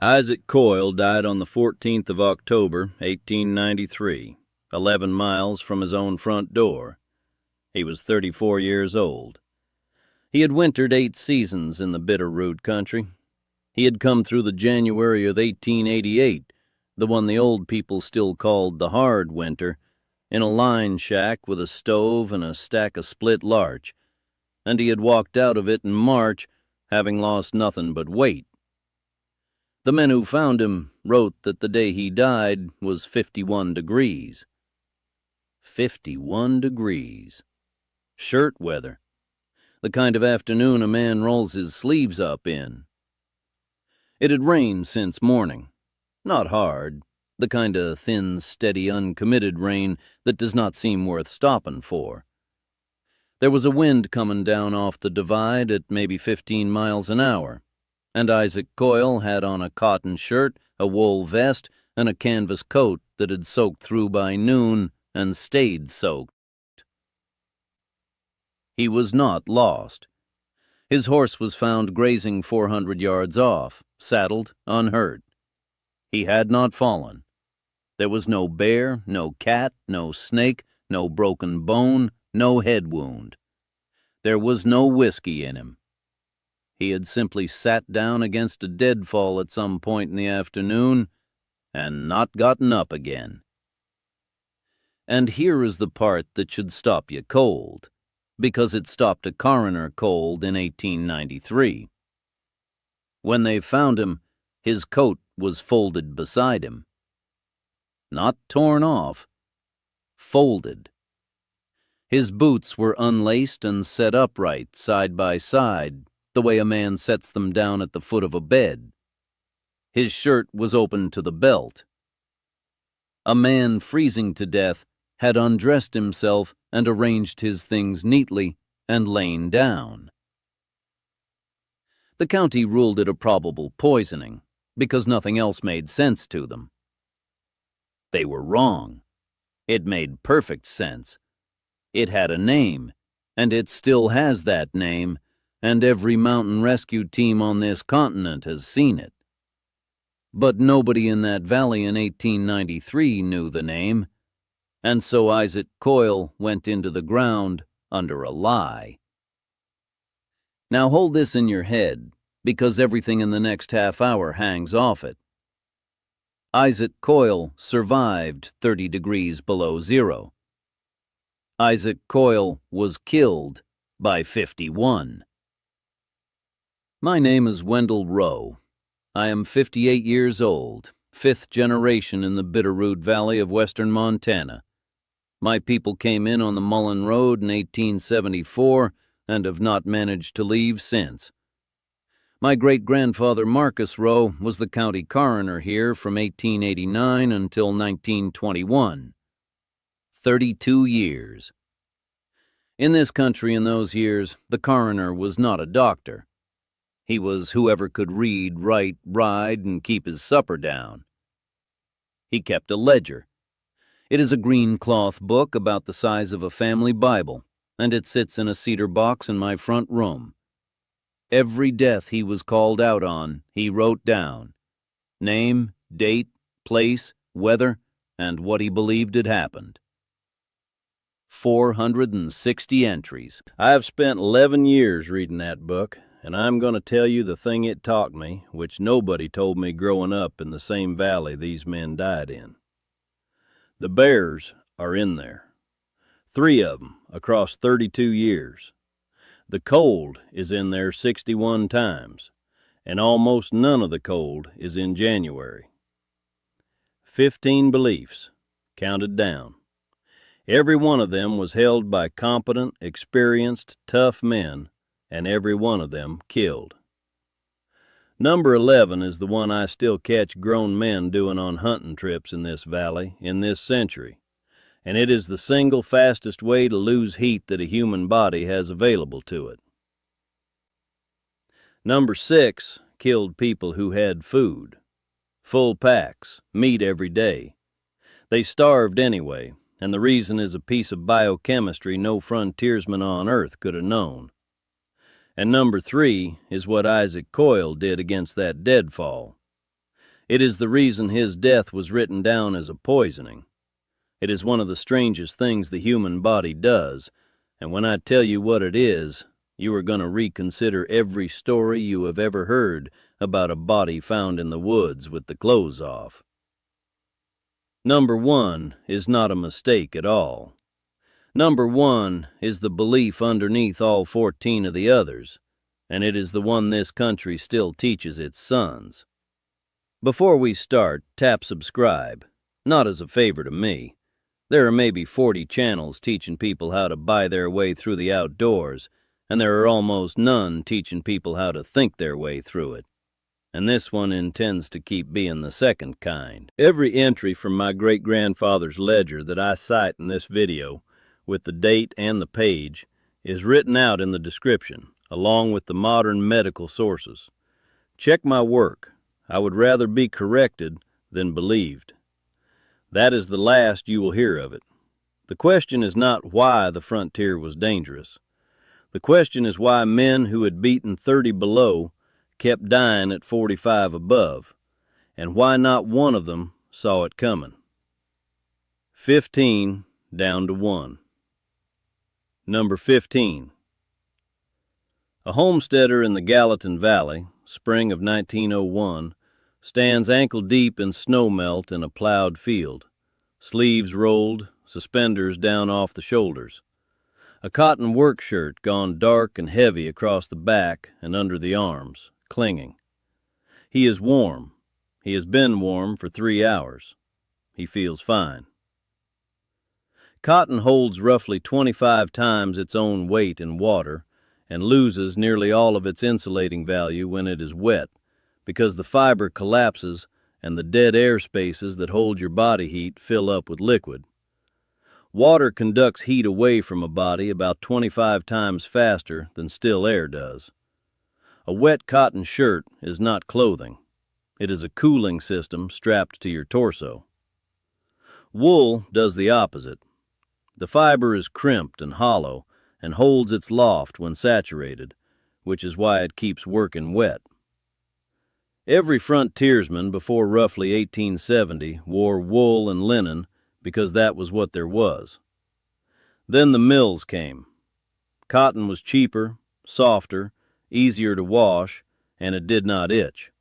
Isaac Coyle died on the 14th of October, 1893, 11 miles from his own front door. He was 34 years old. He had wintered 8 seasons in the Bitterroot country. He had come through the January of 1888, the one the old people still called the hard winter, in a line shack with a stove and a stack of split larch, and he had walked out of it in March, having lost nothing but weight. The men who found him wrote that the day he died was 51 degrees. 51 degrees. Shirt weather. The kind of afternoon a man rolls his sleeves up in. It had rained since morning. Not hard. The kind of thin, steady, uncommitted rain that does not seem worth stopping for. There was a wind coming down off the divide at maybe 15 miles an hour, and Isaac Coyle had on a cotton shirt, a wool vest, and a canvas coat that had soaked through by noon and stayed soaked. He was not lost. His horse was found grazing 400 yards off, saddled, unhurt. He had not fallen. There was no bear, no cat, no snake, no broken bone, no head wound. There was no whiskey in him. He had simply sat down against a deadfall at some point in the afternoon and not gotten up again. And here is the part that should stop you cold, because it stopped a coroner cold in 1893. When they found him, his coat was folded beside him. Not torn off, folded. His boots were unlaced and set upright, side by side, the way a man sets them down at the foot of a bed. His shirt was open to the belt. A man freezing to death had undressed himself and arranged his things neatly and lain down. The county ruled it a probable poisoning, because nothing else made sense to them. They were wrong. It made perfect sense. It had a name, and it still has that name, and every mountain rescue team on this continent has seen it. But nobody in that valley in 1893 knew the name, and so Isaac Coyle went into the ground under a lie. Now hold this in your head, because everything in the next half hour hangs off it. Isaac Coyle survived 30 degrees below zero. Isaac Coyle was killed by 51. My name is Wendell Rowe. I am 58 years old, 5th generation in the Bitterroot Valley of western Montana. My people came in on the Mullen Road in 1874 and have not managed to leave since. My great-grandfather Marcus Rowe was the county coroner here from 1889 until 1921. 32 years. In this country in those years, the coroner was not a doctor. He was whoever could read, write, ride, and keep his supper down. He kept a ledger. It is a green cloth book about the size of a family Bible, and it sits in a cedar box in my front room. Every death he was called out on, he wrote down. Name, date, place, weather, and what he believed had happened. 460 entries. I have spent 11 years reading that book, and I'm going to tell you the thing it taught me, which nobody told me growing up in the same valley these men died in. The bears are in there. 3 of them across 32 years. The cold is in there 61 times, and almost none of the cold is in January. 15 beliefs, counted down. Every one of them was held by competent, experienced, tough men, and every one of them killed. Number 11 is the one I still catch grown men doing on hunting trips in this valley in this century, and it is the single fastest way to lose heat that a human body has available to it. Number 6 killed people who had food. Full packs, meat every day. They starved anyway, and the reason is a piece of biochemistry no frontiersman on earth could have known. And number 3 is what Isaac Coyle did against that deadfall. It is the reason his death was written down as a poisoning. It is one of the strangest things the human body does, and when I tell you what it is, you are going to reconsider every story you have ever heard about a body found in the woods with the clothes off. Number 1 is not a mistake at all. Number 1 is the belief underneath all 14 of the others, and it is the one this country still teaches its sons. Before we start, tap subscribe, not as a favor to me. There are maybe 40 channels teaching people how to buy their way through the outdoors, and there are almost none teaching people how to think their way through it. And this one intends to keep being the second kind. Every entry from my great-grandfather's ledger that I cite in this video, with the date and the page, is written out in the description, along with the modern medical sources. Check my work. I would rather be corrected than believed. That is the last you will hear of it. The question is not why the frontier was dangerous. The question is why men who had beaten 30 below kept dying at 45 above, and why not one of them saw it coming. 15 down to 1. Number 15. A homesteader in the Gallatin Valley, spring of 1901, stands ankle-deep in snowmelt in a plowed field, sleeves rolled, suspenders down off the shoulders, a cotton work shirt gone dark and heavy across the back and under the arms, clinging. He is warm. He has been warm for 3 hours. He feels fine. Cotton holds roughly 25 times its own weight in water and loses nearly all of its insulating value when it is wet, because the fiber collapses and the dead air spaces that hold your body heat fill up with liquid. Water conducts heat away from a body about 25 times faster than still air does. A wet cotton shirt is not clothing. It is a cooling system strapped to your torso. Wool does the opposite. The fiber is crimped and hollow and holds its loft when saturated, which is why it keeps working wet. Every frontiersman before roughly 1870 wore wool and linen because that was what there was. Then the mills came. Cotton was cheaper, softer, easier to wash, and it did not itch.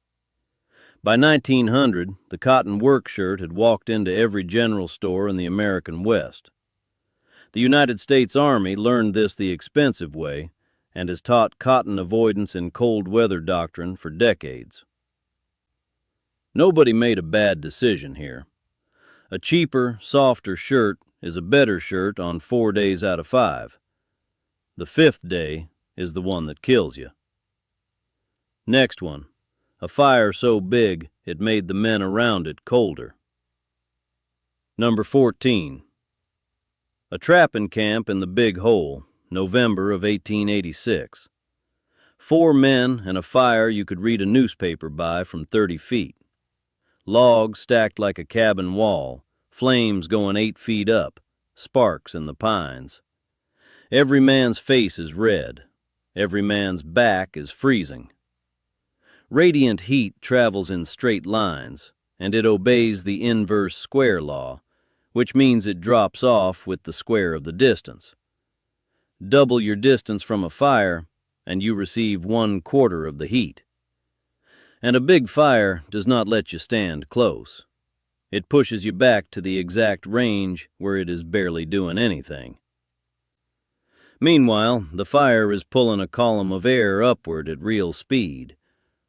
By 1900, the cotton work shirt had walked into every general store in the American West. The United States Army learned this the expensive way and has taught cotton avoidance in cold weather doctrine for decades. Nobody made a bad decision here. A cheaper, softer shirt is a better shirt on 4 days out of 5. The 5th day is the one that kills you. Next one. A fire so big it made the men around it colder. Number 14. A trapping camp in the Big Hole, November of 1886. 4 men and a fire you could read a newspaper by from 30 feet. Logs stacked like a cabin wall, flames going 8 feet up, sparks in the pines. Every man's face is red. Every man's back is freezing. Radiant heat travels in straight lines, and it obeys the inverse square law, which means it drops off with the square of the distance. Double your distance from a fire, and you receive 1/4 of the heat. And a big fire does not let you stand close. It pushes you back to the exact range where it is barely doing anything. Meanwhile, the fire is pulling a column of air upward at real speed,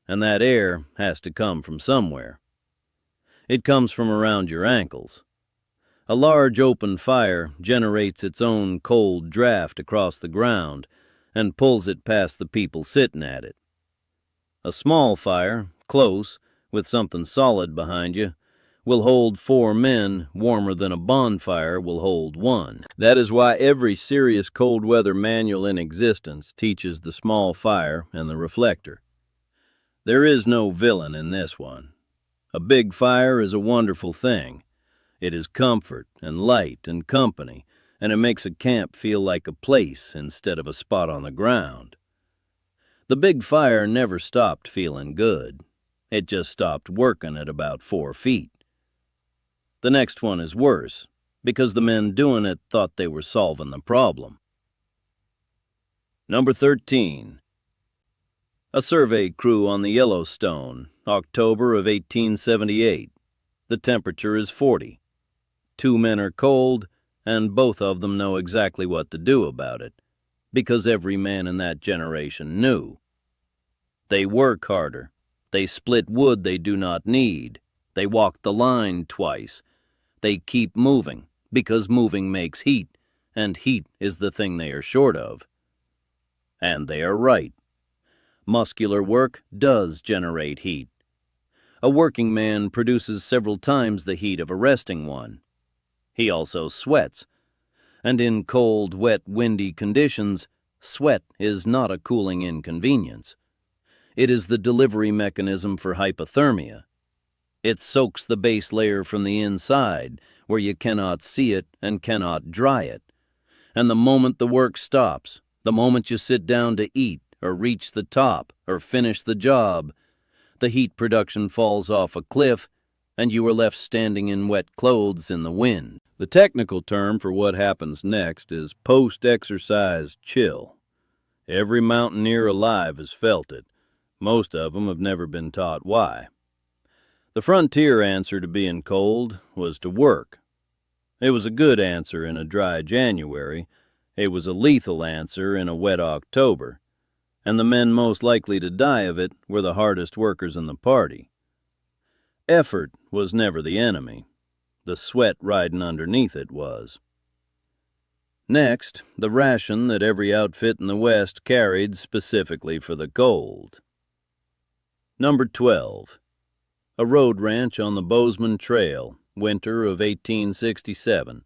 and that air has to come from somewhere. It comes from around your ankles. A large open fire generates its own cold draft across the ground and pulls it past the people sitting at it. A small fire, close, with something solid behind you, will hold 4 men warmer than a bonfire will hold 1. That is why every serious cold weather manual in existence teaches the small fire and the reflector. There is no villain in this one. A big fire is a wonderful thing. It is comfort and light and company, and it makes a camp feel like a place instead of a spot on the ground. The big fire never stopped feeling good. It just stopped working at about 4 feet. The next one is worse, because the men doing it thought they were solving the problem. Number 13. A survey crew on the Yellowstone, October of 1878. The temperature is 40. 2 men are cold, and both of them know exactly what to do about it, because every man in that generation knew. They work harder. They split wood they do not need. They walk the line twice. They keep moving, because moving makes heat, and heat is the thing they are short of. And they are right. Muscular work does generate heat. A working man produces several times the heat of a resting one. He also sweats, and in cold, wet, windy conditions, sweat is not a cooling inconvenience. It is the delivery mechanism for hypothermia. It soaks the base layer from the inside, where you cannot see it and cannot dry it. And the moment the work stops, the moment you sit down to eat, or reach the top, or finish the job, the heat production falls off a cliff, and you are left standing in wet clothes in the wind. The technical term for what happens next is post-exercise chill. Every mountaineer alive has felt it. Most of them have never been taught why. The frontier answer to being cold was to work. It was a good answer in a dry January. It was a lethal answer in a wet October. And the men most likely to die of it were the hardest workers in the party. Effort was never the enemy. The sweat riding underneath it was. Next, the ration that every outfit in the West carried specifically for the cold. Number 12. A road ranch on the Bozeman Trail, winter of 1867.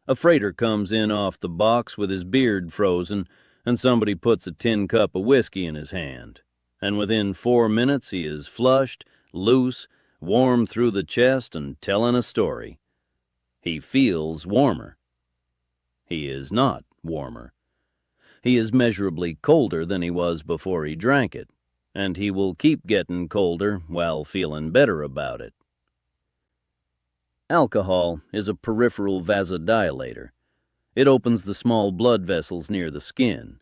A freighter comes in off the box with his beard frozen, and somebody puts a tin cup of whiskey in his hand. And within 4 minutes he is flushed, loose, warm through the chest, and telling a story. He feels warmer. He is not warmer. He is measurably colder than he was before he drank it, and he will keep getting colder while feeling better about it. Alcohol is a peripheral vasodilator. It opens the small blood vessels near the skin.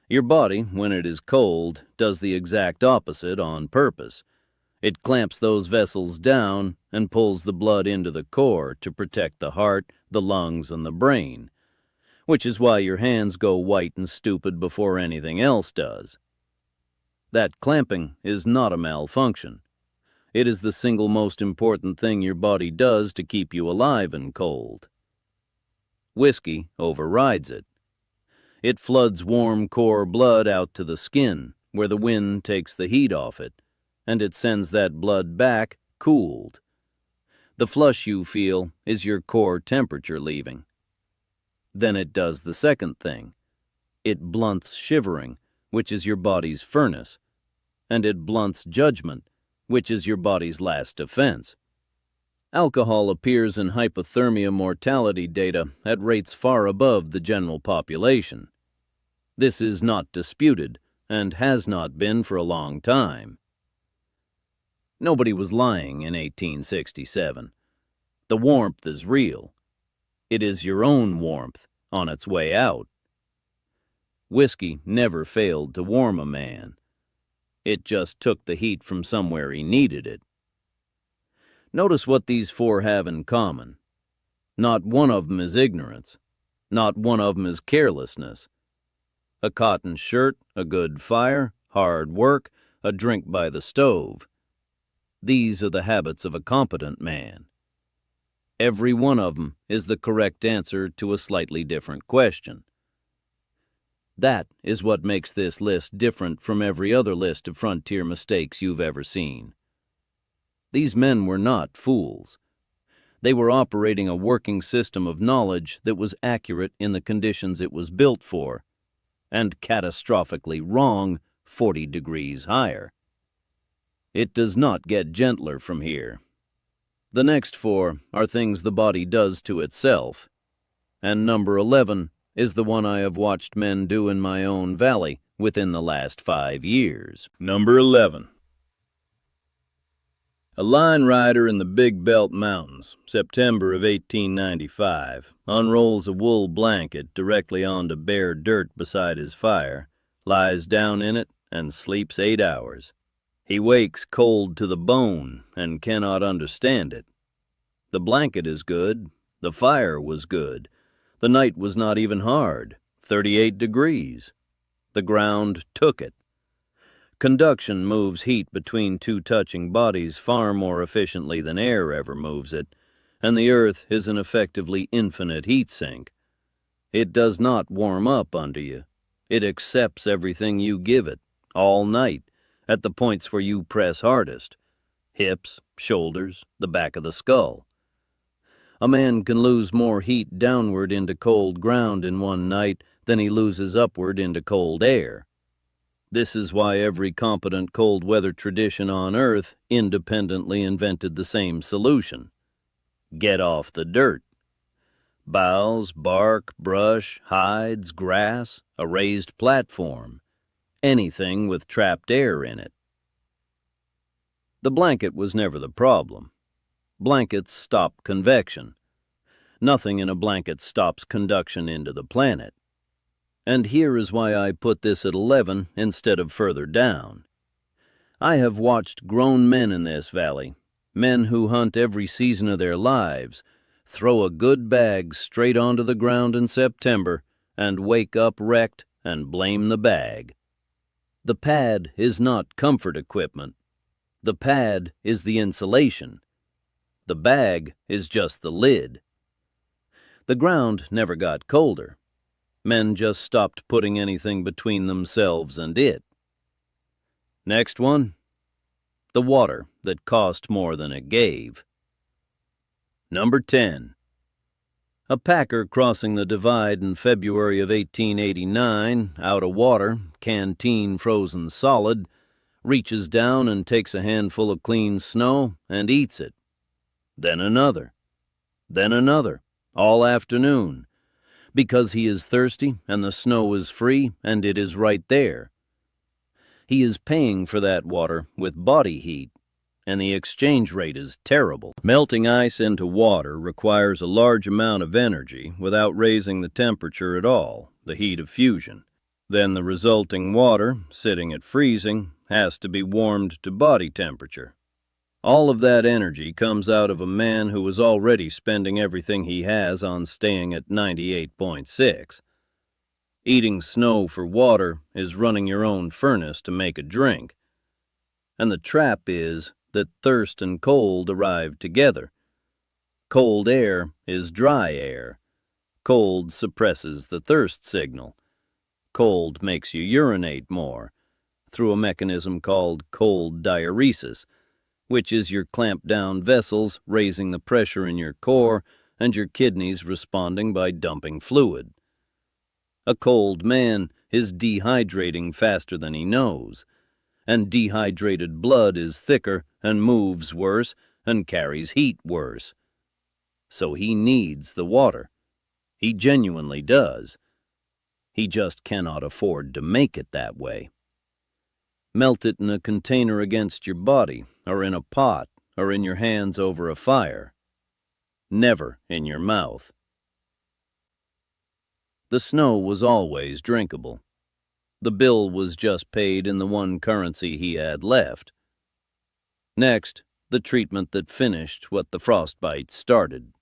Your body, when it is cold, does the exact opposite on purpose. It clamps those vessels down and pulls the blood into the core to protect the heart, the lungs, and the brain, which is why your hands go white and stupid before anything else does. That clamping is not a malfunction. It is the single most important thing your body does to keep you alive and cold. Whiskey overrides it. It floods warm core blood out to the skin, where the wind takes the heat off it, and it sends that blood back cooled. The flush you feel is your core temperature leaving. Then it does the second thing. It blunts shivering, which is your body's furnace, and it blunts judgment, which is your body's last defense. Alcohol appears in hypothermia mortality data at rates far above the general population. This is not disputed, and has not been for a long time. Nobody was lying in 1867. The warmth is real. It is your own warmth on its way out. Whiskey never failed to warm a man. It just took the heat from somewhere he needed it. Notice what these four have in common. Not one of them is ignorance. Not one of them is carelessness. A cotton shirt, a good fire, hard work, a drink by the stove. These are the habits of a competent man. Every one of them is the correct answer to a slightly different question. That is what makes this list different from every other list of frontier mistakes you've ever seen. These men were not fools. They were operating a working system of knowledge that was accurate in the conditions it was built for, and catastrophically wrong 40 degrees higher. It does not get gentler from here. The next four are things the body does to itself, and number 11 is the one I have watched men do in my own valley within the last 5 years. Number 11. A line rider in the Big Belt Mountains, September of 1895, unrolls a wool blanket directly onto bare dirt beside his fire, lies down in it, and sleeps 8 hours. He wakes cold to the bone and cannot understand it. The blanket is good, the fire was good, the night was not even hard, 38 degrees. The ground took it. Conduction moves heat between two touching bodies far more efficiently than air ever moves it, and the earth is an effectively infinite heat sink. It does not warm up under you. It accepts everything you give it, all night, at the points where you press hardest: hips, shoulders, the back of the skull. A man can lose more heat downward into cold ground in one night than he loses upward into cold air. This is why every competent cold weather tradition on Earth independently invented the same solution: get off the dirt. Boughs, bark, brush, hides, grass, a raised platform, anything with trapped air in it. The blanket was never the problem. Blankets stop convection. Nothing in a blanket stops conduction into the planet. And here is why I put this at 11 instead of further down. I have watched grown men in this valley, men who hunt every season of their lives, throw a good bag straight onto the ground in September and wake up wrecked and blame the bag. The pad is not comfort equipment. The pad is the insulation. The bag is just the lid. The ground never got colder. Men just stopped putting anything between themselves and it. Next one: the water that cost more than it gave. Number 10. A packer crossing the divide in February of 1889, out of water, canteen frozen solid, reaches down and takes a handful of clean snow and eats it. Then another, all afternoon, because he is thirsty and the snow is free and it is right there. He is paying for that water with body heat, and the exchange rate is terrible. Melting ice into water requires a large amount of energy without raising the temperature at all, the heat of fusion. Then the resulting water, sitting at freezing, has to be warmed to body temperature. All of that energy comes out of a man who is already spending everything he has on staying at 98.6. Eating snow for water is running your own furnace to make a drink. And the trap is that thirst and cold arrive together. Cold air is dry air. Cold suppresses the thirst signal. Cold makes you urinate more, through a mechanism called cold diuresis, which is your clamped-down vessels raising the pressure in your core and your kidneys responding by dumping fluid. A cold man is dehydrating faster than he knows, and dehydrated blood is thicker and moves worse and carries heat worse. So he needs the water. He genuinely does. He just cannot afford to make it that way. Melt it in a container against your body, or in a pot, or in your hands over a fire. Never in your mouth. The snow was always drinkable. The bill was just paid in the one currency he had left. Next, the treatment that finished what the frostbite started.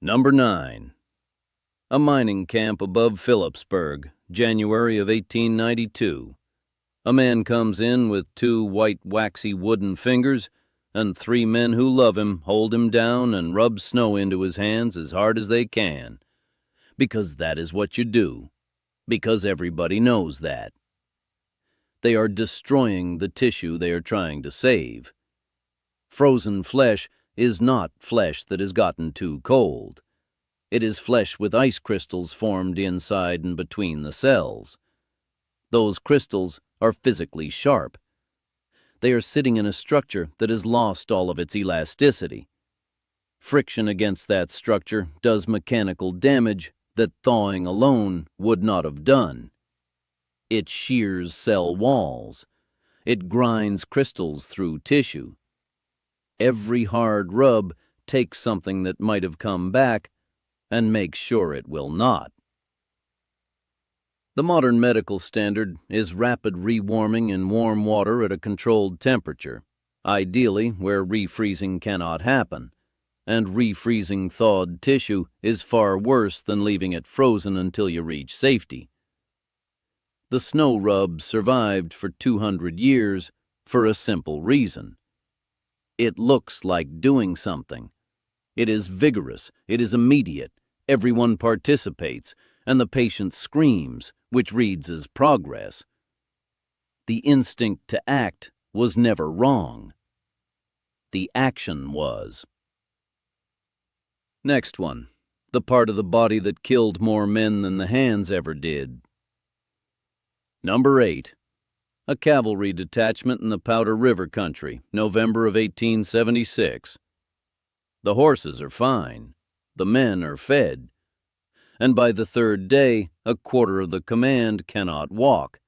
Number 9. A mining camp above Phillipsburg, January of 1892. A man comes in with 2 white waxy wooden fingers, and 3 men who love him hold him down and rub snow into his hands as hard as they can. Because that is what you do. Because everybody knows that. They are destroying the tissue they are trying to save. Frozen flesh is not flesh that has gotten too cold. It is flesh with ice crystals formed inside and between the cells. Those crystals are physically sharp. They are sitting in a structure that has lost all of its elasticity. Friction against that structure does mechanical damage that thawing alone would not have done. It shears cell walls. It grinds crystals through tissue. Every hard rub takes something that might have come back and makes sure it will not. The modern medical standard is rapid rewarming in warm water at a controlled temperature, ideally where refreezing cannot happen, and refreezing thawed tissue is far worse than leaving it frozen until you reach safety. The snow rub survived for 200 years for a simple reason. It looks like doing something. It is vigorous, it is immediate, everyone participates, and the patient screams, which reads as progress. The instinct to act was never wrong. The action was. Next one. The part of the body that killed more men than the hands ever did. Number 8. A cavalry detachment in the Powder River country, November of 1876. The horses are fine. The men are fed. And by the third day, a quarter of the command cannot walk,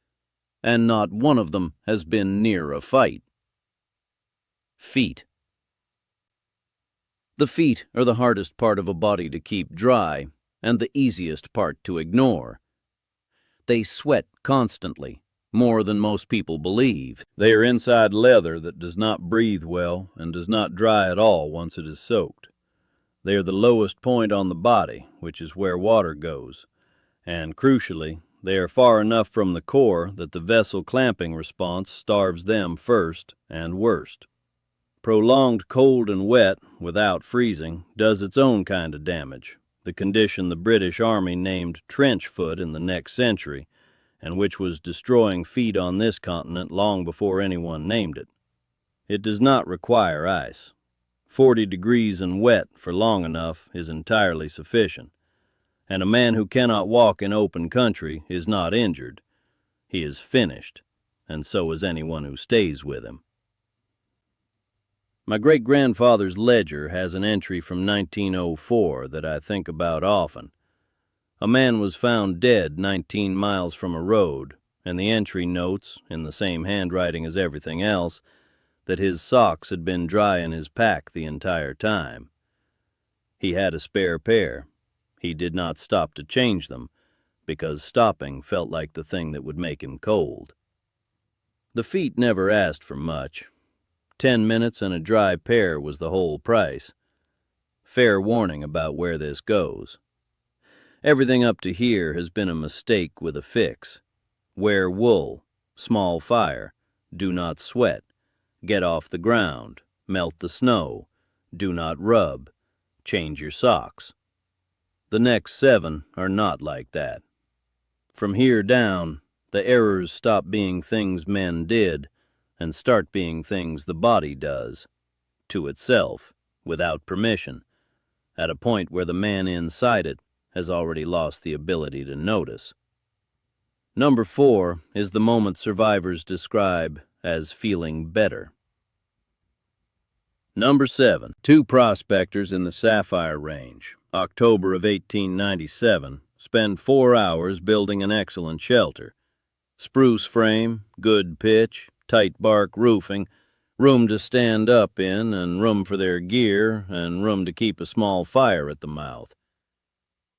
and not one of them has been near a fight. Feet. The feet are the hardest part of a body to keep dry, and the easiest part to ignore. They sweat constantly, more than most people believe. They are inside leather that does not breathe well and does not dry at all once it is soaked. They are the lowest point on the body, which is where water goes, and crucially, they are far enough from the core that the vessel clamping response starves them first and worst. Prolonged cold and wet, without freezing, does its own kind of damage, the condition the British Army named trench foot in the next century, and which was destroying feet on this continent long before anyone named it. It does not require ice. 40 degrees and wet for long enough is entirely sufficient, and a man who cannot walk in open country is not injured. He is finished, and so is anyone who stays with him. My great-grandfather's ledger has an entry from 1904 that I think about often. A man was found dead 19 miles from a road, and the entry notes, in the same handwriting as everything else, that his socks had been dry in his pack the entire time. He had a spare pair. He did not stop to change them, because stopping felt like the thing that would make him cold. The feet never asked for much. 10 minutes and a dry pair was the whole price. Fair warning about where this goes. Everything up to here has been a mistake with a fix. Wear wool, small fire, do not sweat, get off the ground, melt the snow, do not rub, change your socks. The next 7 are not like that. From here down, the errors stop being things men did and start being things the body does, to itself, without permission, at a point where the man inside it has already lost the ability to notice. Number 4 is the moment survivors describe as feeling better. Number 7. 2 prospectors in the Sapphire Range, October of 1897, spend 4 hours building an excellent shelter. Spruce frame, good pitch, tight bark roofing, room to stand up in, and room for their gear, and room to keep a small fire at the mouth.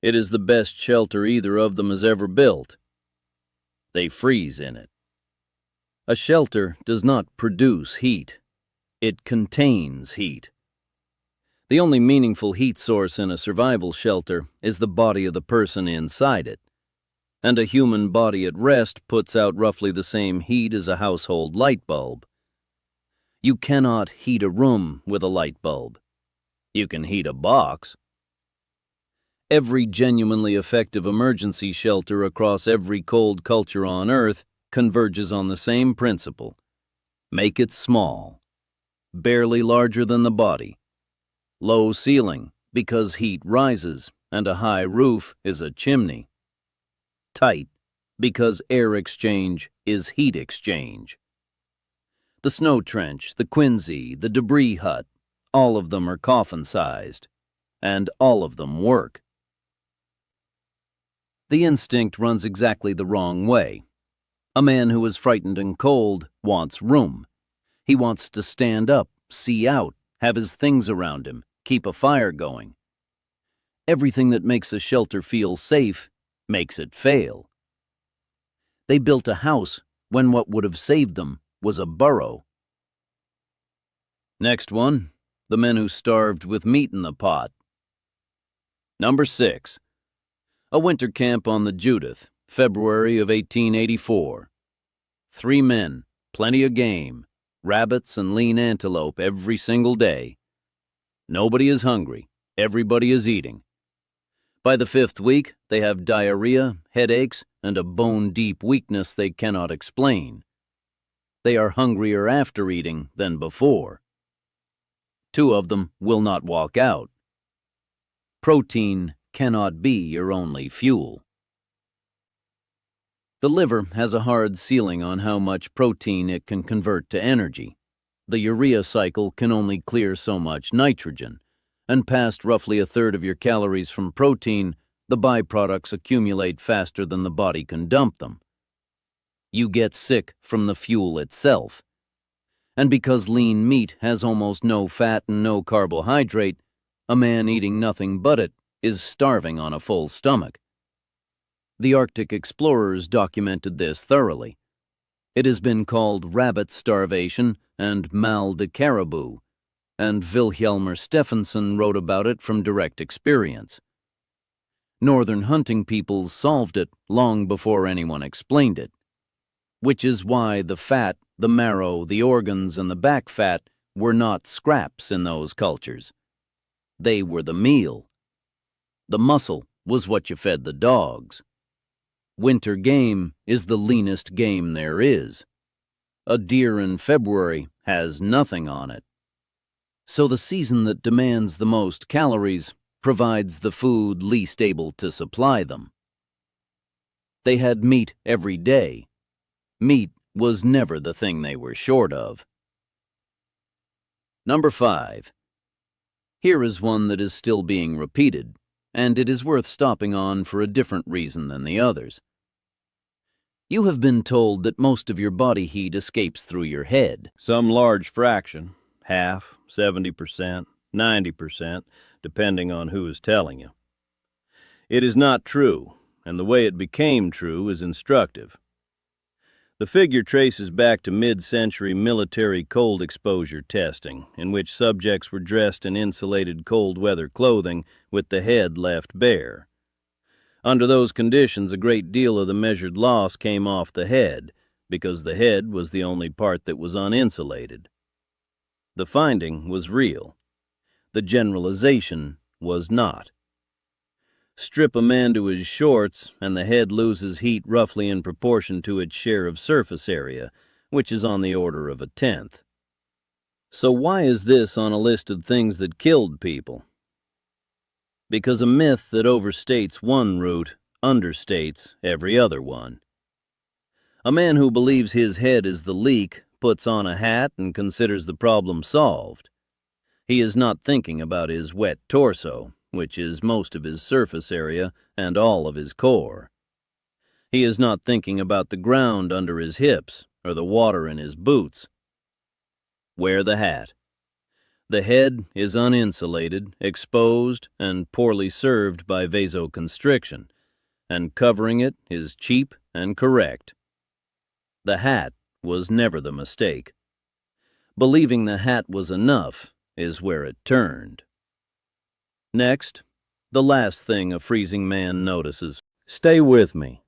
It is the best shelter either of them has ever built. They freeze in it. A shelter does not produce heat. It contains heat. The only meaningful heat source in a survival shelter is the body of the person inside it. And a human body at rest puts out roughly the same heat as a household light bulb. You cannot heat a room with a light bulb. You can heat a box. Every genuinely effective emergency shelter across every cold culture on Earth converges on the same principle. Make it small, barely larger than the body. Low ceiling, because heat rises, and a high roof is a chimney. Tight, because air exchange is heat exchange. The snow trench, the quinsy, the debris hut, all of them are coffin-sized, and all of them work. The instinct runs exactly the wrong way. A man who is frightened and cold wants room. He wants to stand up, see out, have his things around him, keep a fire going. Everything that makes a shelter feel safe makes it fail. They built a house when what would have saved them was a burrow. Next one, the men who starved with meat in the pot. Number 6. A winter camp on the Judith, February of 1884. 3 men, plenty of game, rabbits and lean antelope every single day. Nobody is hungry, everybody is eating. By the 5th week, they have diarrhea, headaches, and a bone-deep weakness they cannot explain. They are hungrier after eating than before. 2 of them will not walk out. Protein cannot be your only fuel. The liver has a hard ceiling on how much protein it can convert to energy. The urea cycle can only clear so much nitrogen, and past roughly 1/3 of your calories from protein, the byproducts accumulate faster than the body can dump them. You get sick from the fuel itself. And because lean meat has almost no fat and no carbohydrate, a man eating nothing but it is starving on a full stomach. The Arctic explorers documented this thoroughly. It has been called rabbit starvation and mal de caribou, and Vilhjalmur Stephenson wrote about it from direct experience. Northern hunting peoples solved it long before anyone explained it, which is why the fat, the marrow, the organs, and the back fat were not scraps in those cultures. They were the meal. The muscle was what you fed the dogs. Winter game is the leanest game there is. A deer in February has nothing on it. So the season that demands the most calories provides the food least able to supply them. They had meat every day. Meat was never the thing they were short of. Number 5. Here is one that is still being repeated, and it is worth stopping on for a different reason than the others. You have been told that most of your body heat escapes through your head. Some large fraction, half, 70%, 90%, depending on who is telling you. It is not true, and the way it became true is instructive. The figure traces back to mid-century military cold exposure testing, in which subjects were dressed in insulated cold-weather clothing with the head left bare. Under those conditions, a great deal of the measured loss came off the head, because the head was the only part that was uninsulated. The finding was real. The generalization was not. Strip a man to his shorts, and the head loses heat roughly in proportion to its share of surface area, which is on the order of 1/10. So why is this on a list of things that killed people? Because a myth that overstates one root understates every other one. A man who believes his head is the leak puts on a hat and considers the problem solved. He is not thinking about his wet torso, which is most of his surface area and all of his core. He is not thinking about the ground under his hips or the water in his boots. Wear the hat. The head is uninsulated, exposed, and poorly served by vasoconstriction, and covering it is cheap and correct. The hat was never the mistake. Believing the hat was enough is where it turned. Next, the last thing a freezing man notices. Stay with me.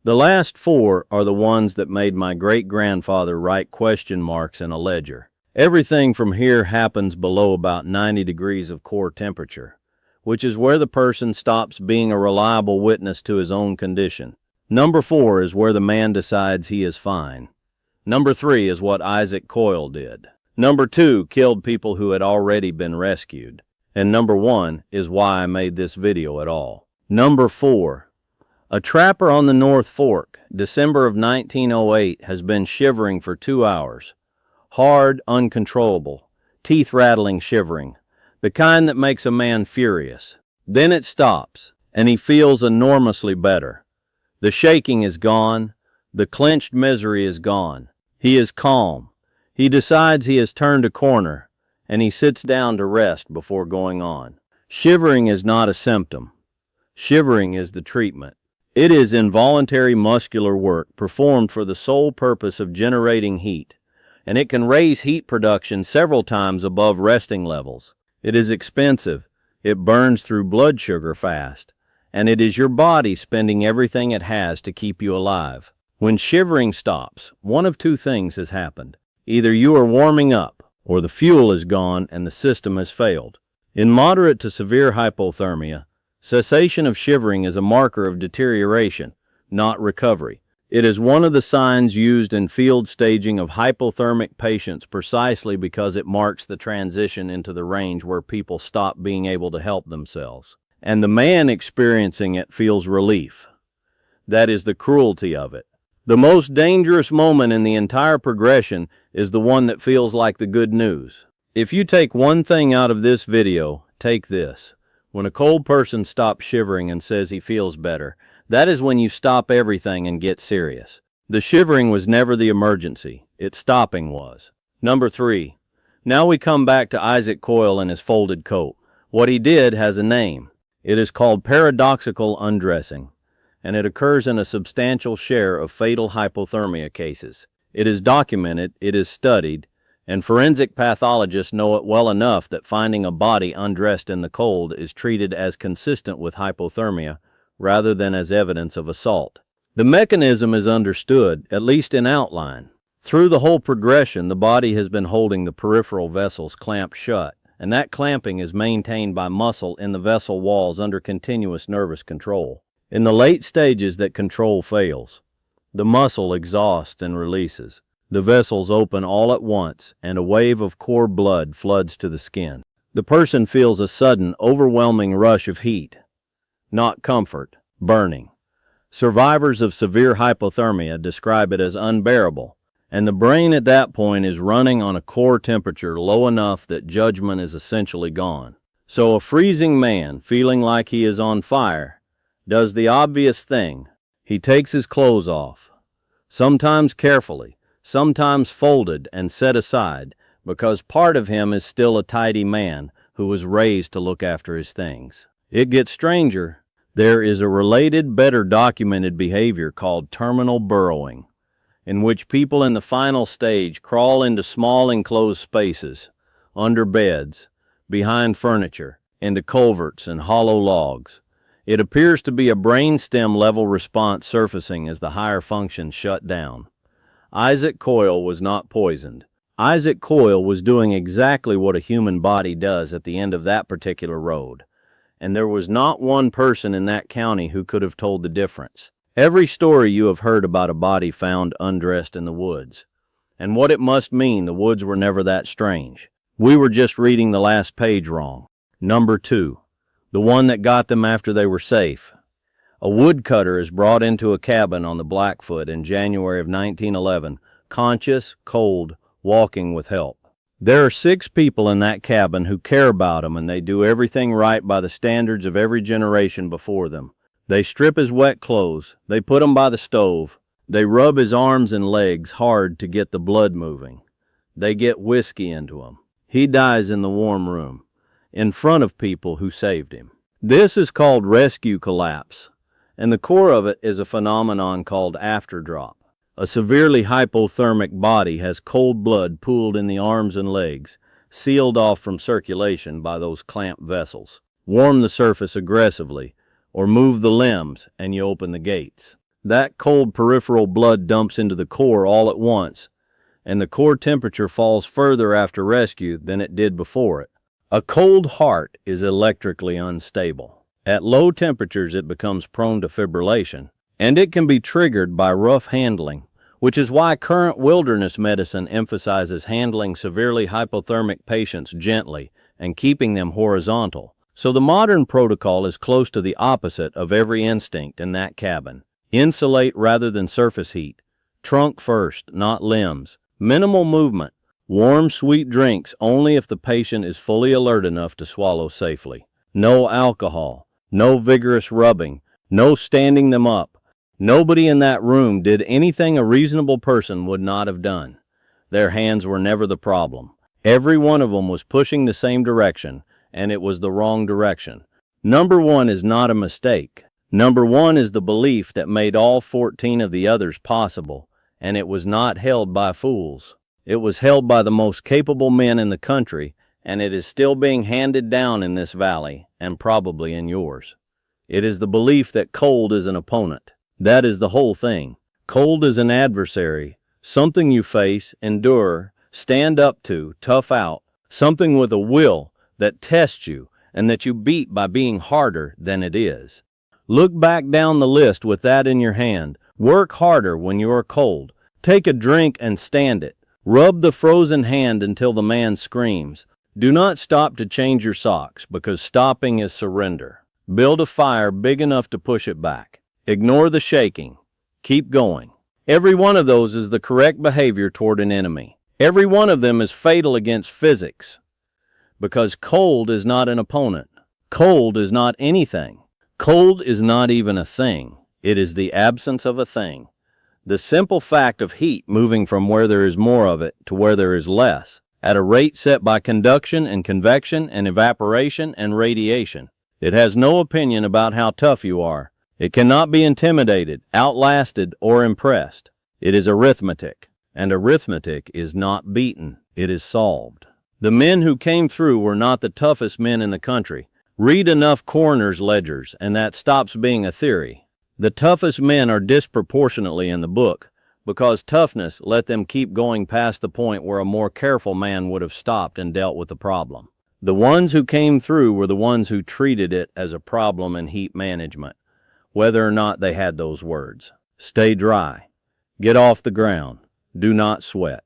The last 4 are the ones that made my great-grandfather write question marks in a ledger. Everything from here happens below about 90 degrees of core temperature, which is where the person stops being a reliable witness to his own condition. Number 4 is where the man decides he is fine. Number 3 is what Isaac Coyle did. Number 2 killed people who had already been rescued. And number 1 is why I made this video at all. Number 4. A trapper on the North Fork, December of 1908, has been shivering for 2 hours. Hard, uncontrollable, teeth-rattling shivering, the kind that makes a man furious. Then it stops, and he feels enormously better. The shaking is gone, the clenched misery is gone. He is calm. He decides he has turned a corner, and he sits down to rest before going on. Shivering is not a symptom. Shivering is the treatment. It is involuntary muscular work performed for the sole purpose of generating heat, and it can raise heat production several times above resting levels. It is expensive, it burns through blood sugar fast, and it is your body spending everything it has to keep you alive. When shivering stops, one of two things has happened. Either you are warming up, or the fuel is gone and the system has failed. In moderate to severe hypothermia, cessation of shivering is a marker of deterioration, not recovery. It is one of the signs used in field staging of hypothermic patients precisely because it marks the transition into the range where people stop being able to help themselves. And the man experiencing it feels relief. That is the cruelty of it. The most dangerous moment in the entire progression is the one that feels like the good news. If you take one thing out of this video, take this. When a cold person stops shivering and says he feels better, that is when you stop everything and get serious. The shivering was never the emergency. Its stopping was. Number 3. Now we come back to Isaac Coyle and his folded coat. What he did has a name. It is called paradoxical undressing, and it occurs in a substantial share of fatal hypothermia cases. It is documented, it is studied, and forensic pathologists know it well enough that finding a body undressed in the cold is treated as consistent with hypothermia rather than as evidence of assault. The mechanism is understood, at least in outline. Through the whole progression, the body has been holding the peripheral vessels clamped shut, and that clamping is maintained by muscle in the vessel walls under continuous nervous control. In the late stages that control fails, the muscle exhausts and releases. The vessels open all at once, and a wave of core blood floods to the skin. The person feels a sudden, overwhelming rush of heat. Not comfort, burning. Survivors of severe hypothermia describe it as unbearable, and the brain at that point is running on a core temperature low enough that judgment is essentially gone. So a freezing man, feeling like he is on fire, does the obvious thing. He takes his clothes off, sometimes carefully, sometimes folded and set aside, because part of him is still a tidy man who was raised to look after his things. It gets stranger. There is a related, better documented behavior called terminal burrowing, in which people in the final stage crawl into small enclosed spaces, under beds, behind furniture, into culverts and hollow logs. It appears to be a brainstem level response surfacing as the higher functions shut down. Isaac Coyle was not poisoned. Isaac Coyle was doing exactly what a human body does at the end of that particular road, and there was not one person in that county who could have told the difference. Every story you have heard about a body found undressed in the woods, and what it must mean the woods were never that strange. We were just reading the last page wrong. Number 2, the one that got them after they were safe. A woodcutter is brought into a cabin on the Blackfoot in January of 1911, conscious, cold, walking with help. There are 6 people in that cabin who care about him, and they do everything right by the standards of every generation before them. They strip his wet clothes, they put him by the stove, they rub his arms and legs hard to get the blood moving. They get whiskey into him. He dies in the warm room, in front of people who saved him. This is called rescue collapse, and the core of it is a phenomenon called afterdrop. A severely hypothermic body has cold blood pooled in the arms and legs, sealed off from circulation by those clamped vessels. Warm the surface aggressively, or move the limbs, and you open the gates. That cold peripheral blood dumps into the core all at once, and the core temperature falls further after rescue than it did before it. A cold heart is electrically unstable. At low temperatures, it becomes prone to fibrillation, and it can be triggered by rough handling, which is why current wilderness medicine emphasizes handling severely hypothermic patients gently and keeping them horizontal. So the modern protocol is close to the opposite of every instinct in that cabin. Insulate rather than surface heat. Trunk first, not limbs. Minimal movement. Warm, sweet drinks only if the patient is fully alert enough to swallow safely. No alcohol. No vigorous rubbing. No standing them up. Nobody in that room did anything a reasonable person would not have done. Their hands were never the problem. Every one of them was pushing the same direction, and it was the wrong direction. Number one is not a mistake. Number one is the belief that made all 14 of the others possible, and it was not held by fools. It was held by the most capable men in the country, and it is still being handed down in this valley, and probably in yours. It is the belief that cold is an opponent. That is the whole thing. Cold is an adversary, something you face, endure, stand up to, tough out, something with a will that tests you and that you beat by being harder than it is. Look back down the list with that in your hand. Work harder when you are cold. Take a drink and stand it. Rub the frozen hand until the man screams. Do not stop to change your socks, because stopping is surrender. Build a fire big enough to push it back. Ignore the shaking. Keep going. Every one of those is the correct behavior toward an enemy. Every one of them is fatal against physics, because cold is not an opponent. Cold is not anything. Cold is not even a thing. It is the absence of a thing. The simple fact of heat moving from where there is more of it to where there is less, at a rate set by conduction and convection and evaporation and radiation. It has no opinion about how tough you are. It cannot be intimidated, outlasted, or impressed. It is arithmetic, and arithmetic is not beaten. It is solved. The men who came through were not the toughest men in the country. Read enough coroner's ledgers, and that stops being a theory. The toughest men are disproportionately in the book, because toughness let them keep going past the point where a more careful man would have stopped and dealt with the problem. The ones who came through were the ones who treated it as a problem in heat management, whether or not they had those words. Stay dry. Get off the ground. Do not sweat.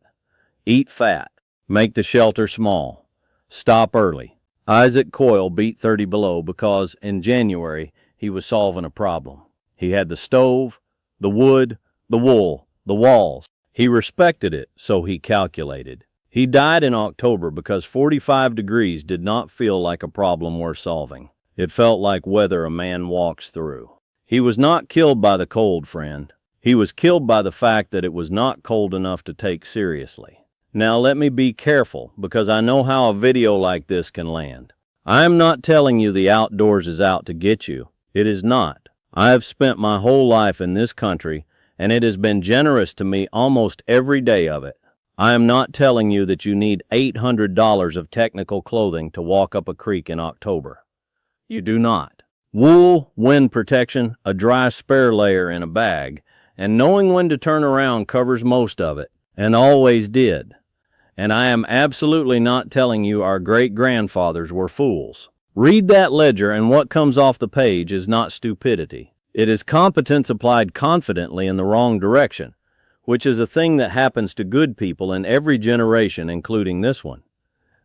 Eat fat. Make the shelter small. Stop early. Isaac Coyle beat 30 below because in January he was solving a problem. He had the stove, the wood, the wool, the walls. He respected it, so he calculated. He died in October because 45 degrees did not feel like a problem worth solving. It felt like weather a man walks through. He was not killed by the cold, friend. He was killed by the fact that it was not cold enough to take seriously. Now let me be careful, because I know how a video like this can land. I am not telling you the outdoors is out to get you. It is not. I have spent my whole life in this country, and it has been generous to me almost every day of it. I am not telling you that you need $800 of technical clothing to walk up a creek in October. You do not. Wool, wind protection, a dry spare layer in a bag, and knowing when to turn around covers most of it, and always did. And I am absolutely not telling you our great-grandfathers were fools. Read that ledger, and what comes off the page is not stupidity. It is competence applied confidently in the wrong direction, which is a thing that happens to good people in every generation, including this one.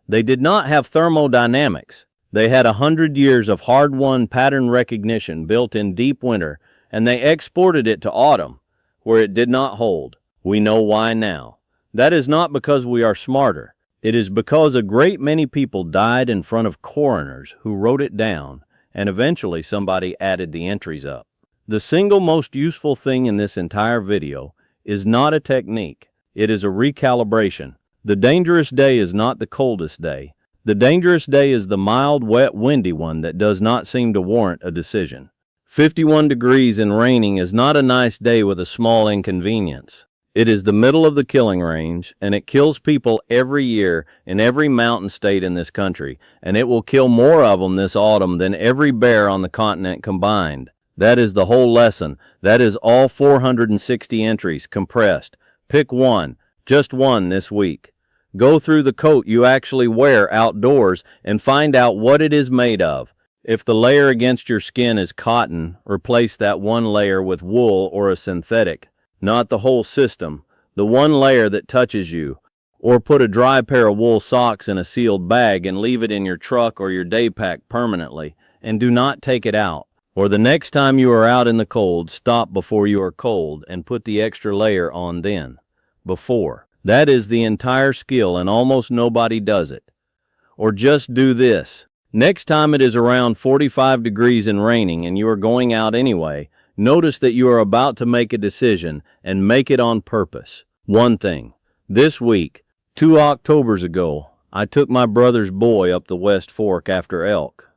They did not have thermodynamics. They had 100 years of hard-won pattern recognition built in deep winter, and they exported it to autumn, where it did not hold. We know why now. That is not because we are smarter. It is because a great many people died in front of coroners who wrote it down, and eventually somebody added the entries up. The single most useful thing in this entire video is not a technique. It is a recalibration. The dangerous day is not the coldest day. The dangerous day is the mild, wet, windy one that does not seem to warrant a decision. 51 degrees and raining is not a nice day with a small inconvenience. It is the middle of the killing range, and it kills people every year in every mountain state in this country, and it will kill more of them this autumn than every bear on the continent combined. That is the whole lesson. That is all 460 entries compressed. Pick one, just one this week. Go through the coat you actually wear outdoors and find out what it is made of. If the layer against your skin is cotton, replace that one layer with wool or a synthetic. Not the whole system, the one layer that touches you. Or put a dry pair of wool socks in a sealed bag and leave it in your truck or your day pack permanently, and do not take it out. Or the next time you are out in the cold, stop before you are cold and put the extra layer on then. Before. That is the entire skill, and almost nobody does it. Or just do this. Next time it is around 45 degrees and raining and you are going out anyway, Notice that you are about to make a decision and make it on purpose. One thing. This week, 2 Octobers ago, I took my brother's boy up the West Fork after elk.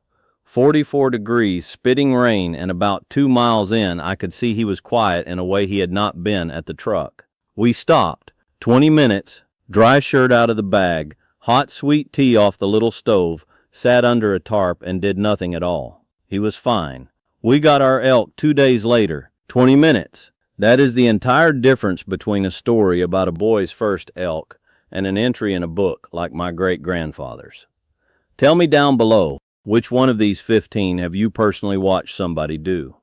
44 degrees, spitting rain, and about 2 miles in, I could see he was quiet in a way he had not been at the truck. We stopped. 20 minutes, dry shirt out of the bag, hot sweet tea off the little stove, sat under a tarp and did nothing at all. He was fine. We got our elk 2 days later. 20 minutes. That is the entire difference between a story about a boy's first elk and an entry in a book like my great-grandfather's. Tell me down below, which one of these 15 have you personally watched somebody do?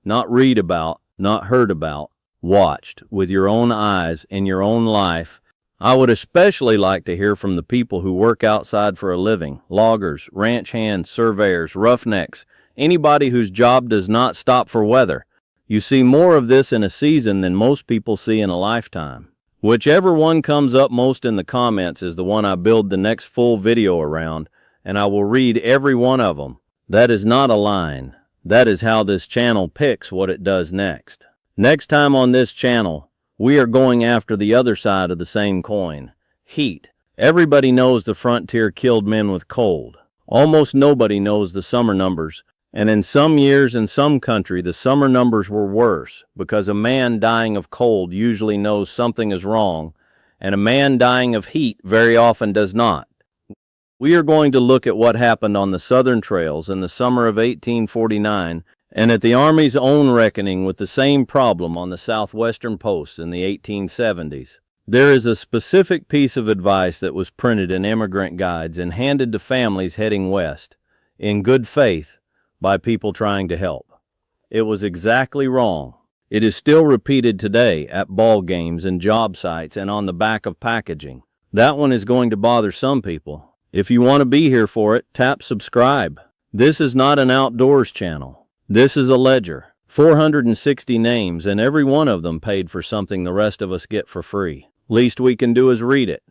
Not read about, not heard about, watched with your own eyes in your own life. I would especially like to hear from the people who work outside for a living, loggers, ranch hands, surveyors, roughnecks, anybody whose job does not stop for weather. You see more of this in a season than most people see in a lifetime. Whichever one comes up most in the comments is the one I build the next full video around, and I will read every one of them. That is not a line. That is how this channel picks what it does next. Next time on this channel, we are going after the other side of the same coin. Heat. Everybody knows the frontier killed men with cold. Almost nobody knows the summer numbers. And in some years in some country, the summer numbers were worse because a man dying of cold usually knows something is wrong, and a man dying of heat very often does not. We are going to look at what happened on the Southern trails in the summer of 1849 and at the Army's own reckoning with the same problem on the Southwestern Post in the 1870s. There is a specific piece of advice that was printed in immigrant guides and handed to families heading west, in good faith, by people trying to help. It was exactly wrong. It is still repeated today at ball games and job sites and on the back of packaging. That one is going to bother some people. If you want to be here for it, tap subscribe. This is not an outdoors channel. This is a ledger. 460 names, and every one of them paid for something the rest of us get for free. Least we can do is read it.